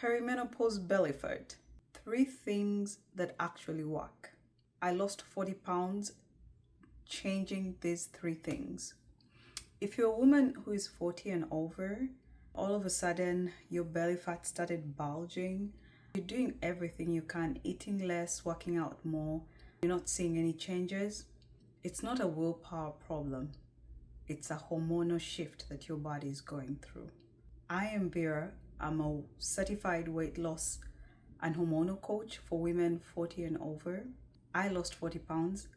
Perimenopause belly fat. 3 things that actually work. I lost 40 pounds changing these 3 things. If you're a woman who is 40 and over, all of a sudden your belly fat started bulging, you're doing everything you can, eating less, working out more, you're not seeing any changes, it's not a willpower problem. It's a hormonal shift that your body is going through. I am Vera. I'm a certified weight loss and hormonal coach for women 40 and over. I lost 40 pounds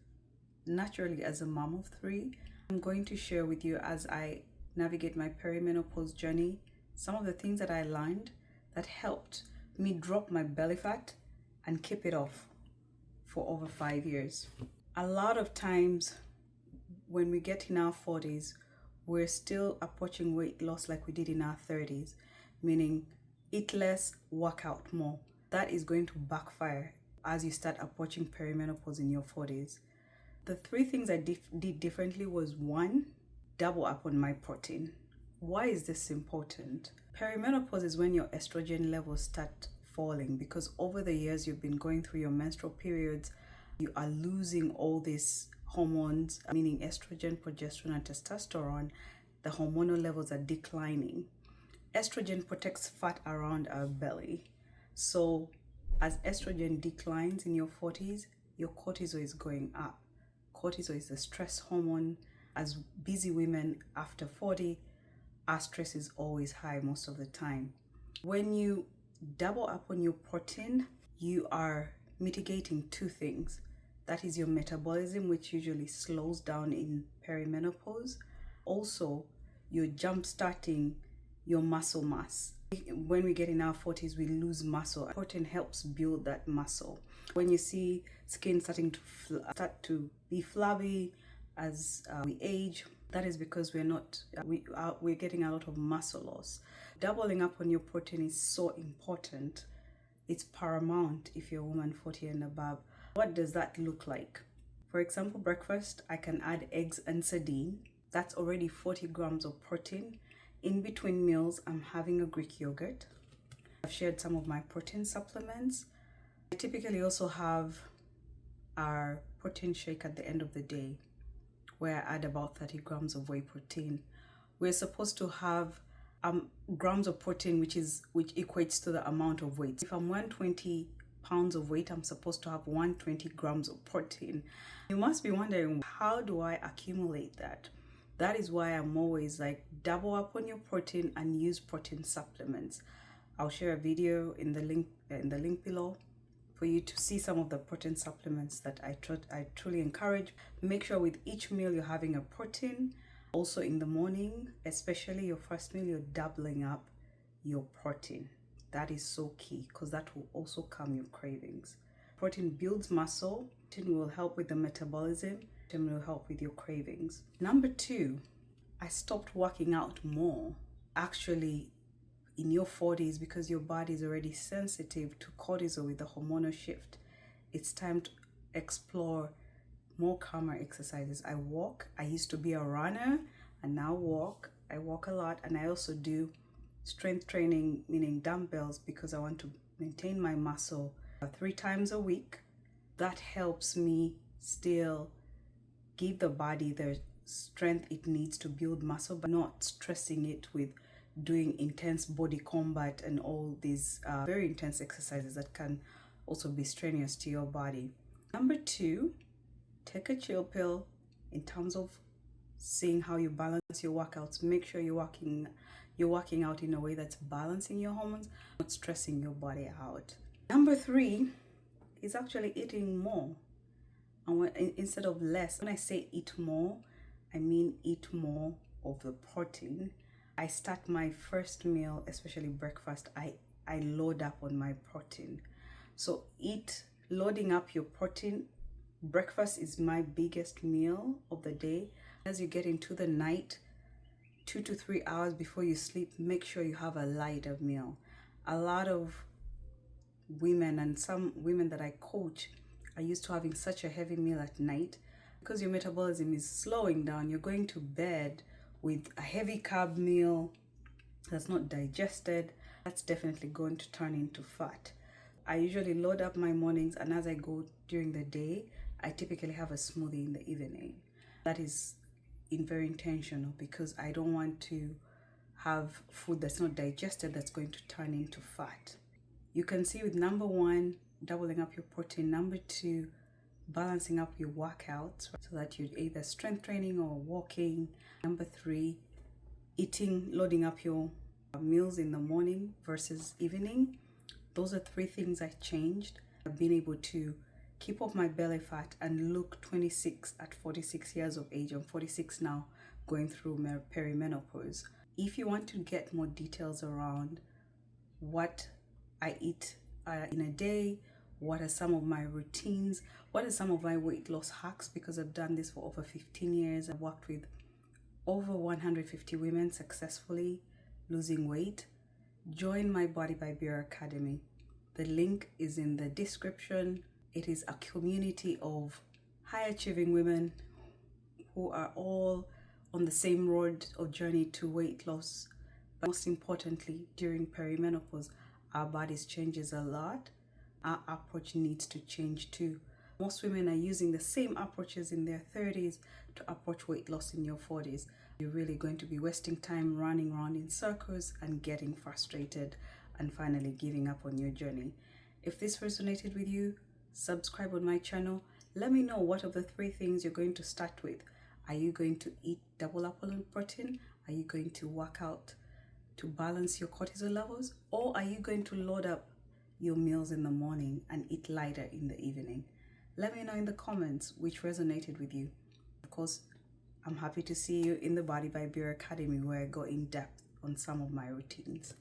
naturally as a mom of 3. I'm going to share with you as I navigate my perimenopause journey some of the things that I learned that helped me drop my belly fat and keep it off for over 5 years. A lot of times when we get in our 40s, we're still approaching weight loss like we did in our 30s, meaning eat less, work out more. That is going to backfire as you start approaching perimenopause in your 40s. The 3 things I did differently was 1, double up on my protein. Why is this important? Perimenopause is when your estrogen levels start falling because over the years you've been going through your menstrual periods, you are losing all these hormones, meaning estrogen, progesterone, and testosterone. The hormonal levels are declining. Estrogen protects fat around our belly. So as estrogen declines in your 40s, your cortisol is going up. Cortisol is the stress hormone. As busy women after 40, our stress is always high most of the time. When you double up on your protein, you are mitigating 2 things. That is your metabolism, which usually slows down in perimenopause. Also, you're jump-starting your muscle mass. When we get in our 40s, we lose muscle. Protein helps build that muscle. When you see skin starting to start to be flabby as we age, that is because we're getting a lot of muscle loss. Doubling up on your protein is so important. It's paramount if you're a woman 40 and above. What does that look like? For example, breakfast, I can add eggs and sardine. That's already 40 grams of protein. In between meals, I'm having a Greek yogurt. I've shared some of my protein supplements. I typically also have our protein shake at the end of the day, where I add about 30 grams of whey protein. We're supposed to have grams of protein, which equates to the amount of weight. If I'm 120 pounds of weight, I'm supposed to have 120 grams of protein. You must be wondering, how do I accumulate that? That is why I'm always like, double up on your protein and use protein supplements. I'll share a video in the link below for you to see some of the protein supplements that I truly encourage. Make sure with each meal you're having a protein. Also in the morning, especially your first meal, you're doubling up your protein. That is so key because that will also calm your cravings. Protein builds muscle. Protein will help with the metabolism. Protein will help with your cravings. Number 2, I stopped working out more. Actually, in your 40s, because your body is already sensitive to cortisol with the hormonal shift, it's time to explore more calmer exercises. I walk. I used to be a runner and now walk. I walk a lot, and I also do strength training, meaning dumbbells, because I want to maintain my muscle 3 times a week. That helps me still give the body the strength it needs to build muscle, but not stressing it with doing intense body combat and all these very intense exercises that can also be strenuous to your body. Number 2, take a chill pill in terms of seeing how you balance your workouts. Make sure you're working out in a way that's balancing your hormones, not stressing your body out. Number 3 is actually eating more instead of less. When I say eat more, I mean eat more of the protein. I start my first meal, especially breakfast, I load up on my protein. So loading up your protein. Breakfast is my biggest meal of the day. As you get into the night, 2 to 3 hours before you sleep, make sure you have a lighter meal. A lot of women, and some women that I coach, are used to having such a heavy meal at night because your metabolism is slowing down. You're going to bed with a heavy carb meal that's not digested. that's definitely going to turn into fat. I usually load up my mornings, and as I go during the day, I typically have a smoothie in the evening. That is very intentional because I don't want to have food that's not digested that's going to turn into fat. You can see with number 1, doubling up your protein. Number 2, balancing up your workouts so that you're either strength training or walking. Number 3, loading up your meals in the morning versus evening. Those are 3 things I changed. I've been able to keep off my belly fat and look 26 at 46 years of age. I'm 46 now, going through perimenopause. If you want to get more details around what I eat in a day, what are some of my routines, what are some of my weight loss hacks, because I've done this for over 15 years. I've worked with over 150 women successfully losing weight, join my Body by Beer Academy. The link is in the description. It is a community of high achieving women who are all on the same road or journey to weight loss. But most importantly, during perimenopause, our bodies changes a lot. Our approach needs to change too. Most women are using the same approaches in their 30s to approach weight loss in your 40s. You're really going to be wasting time running around in circles and getting frustrated and finally giving up on your journey. If this resonated with you, subscribe on my channel. Let me know what of the 3 things you're going to start with. Are you going to eat double up on protein? Are you going to work out to balance your cortisol levels? Or are you going to load up your meals in the morning and eat lighter in the evening? Let me know in the comments which resonated with you. Of course, I'm happy to see you in the Body by Beer Academy, where I go in depth on some of my routines.